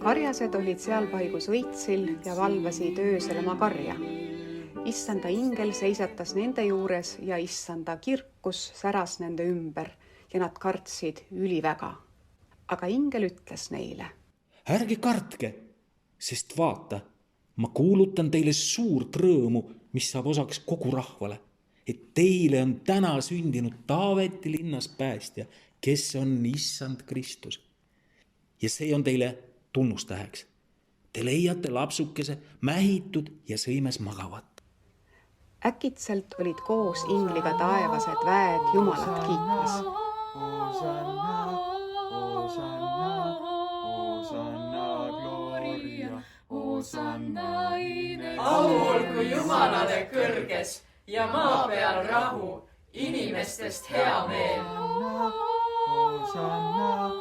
Karjased olid seal paigus õitsil ja valvasid öösel oma karja. Issanda ingel seisatas nende juures ja issanda kirkus säras nende ümber ja nad kartsid üliväga. Aga ingel ütles neile: ärge kartke, sest vaata, ma kuulutan teile suurt rõõmu, mis saab osaks kogu rahvale, et teile on täna sündinud Taaveti linnas päästja, kes on issand Kristus. Ja see on teile tunnustäheks. Te leiate lapsukese mähitud ja sõimes magavat. Äkitselt olid koos ingliga taevased väed Jumalat kiitmas. Hosanna, Hosanna, Hosanna, Gloria, Hosanna in au olgu Jumalale kõrges ja maa peal rahu, inimestest hea meel. Hosanna,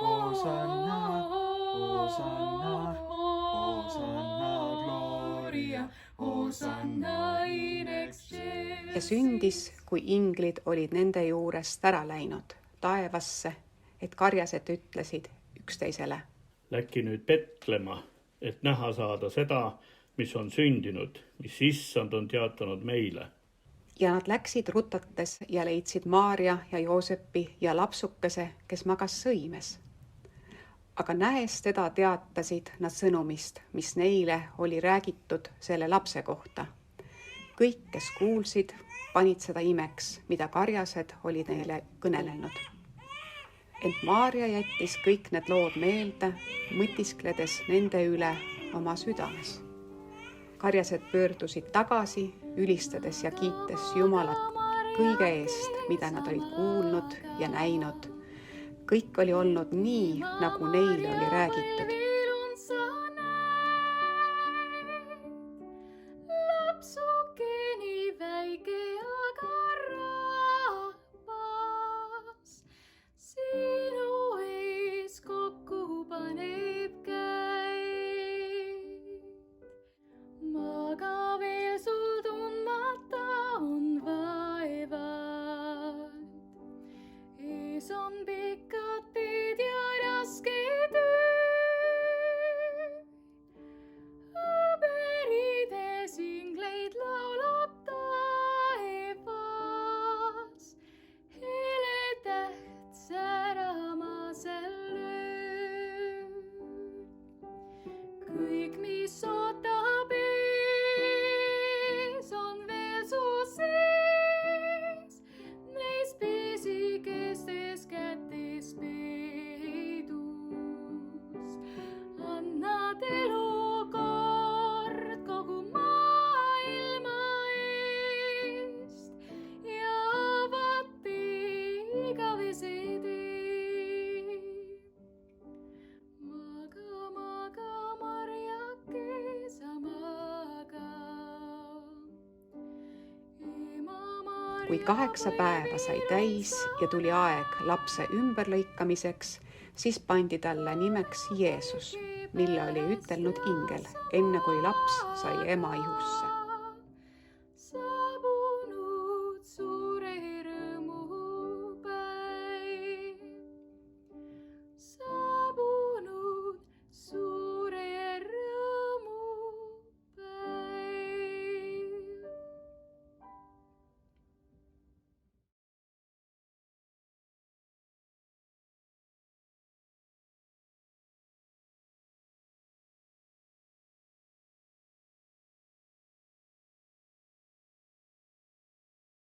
Hosanna, Hosanna, Hosanna, Gloria, Hosanna in excelsis. Ja sündis, kui inglid olid nende juurest ära läinud taevasse, et karjased ütlesid üksteisele: läkki nüüd Betlema, et näha saada seda, mis on sündinud, mis issand on teatanud meile. Ja nad läksid rutates ja leidsid Maarja ja Joosepi ja lapsukese, kes magas sõimes. Aga nähes teda teatasid nad sõnumist, mis neile oli räägitud selle lapse kohta. Kõik, kes kuulsid, panid seda imeks, mida karjased olid neile kõnelenud. Ent Maarja jättis kõik need lood meelde, mõtiskledes nende üle oma südames. Karjased pöördusid tagasi, ülistades ja kiites Jumalat kõige eest, mida nad olid kuulnud ja näinud. Kõik oli olnud nii, nagu neile oli räägitud. Lapsukeni väike aga rahvas, sinu ees kokku paneb käid. Maga veel sul tundmata on vaevad. Ees on pikad teed ja raske töö. Õberides ingleid laulab taevas. Hele täht säramasel lööb. Kõik, mis ootab ees, on veel su sees. Neis pisikestes kätes peidus. Annad elukord kogu maailma eest ja avati igavese tee. Maga, maga, Marjake, sa maga. Kui 8 päeva sai täis ja tuli aeg lapse ümberlõikamiseks, siis pandi talle nimeks Jeesus, mille oli ütelnud ingel, enne kui laps sai ema ihusse.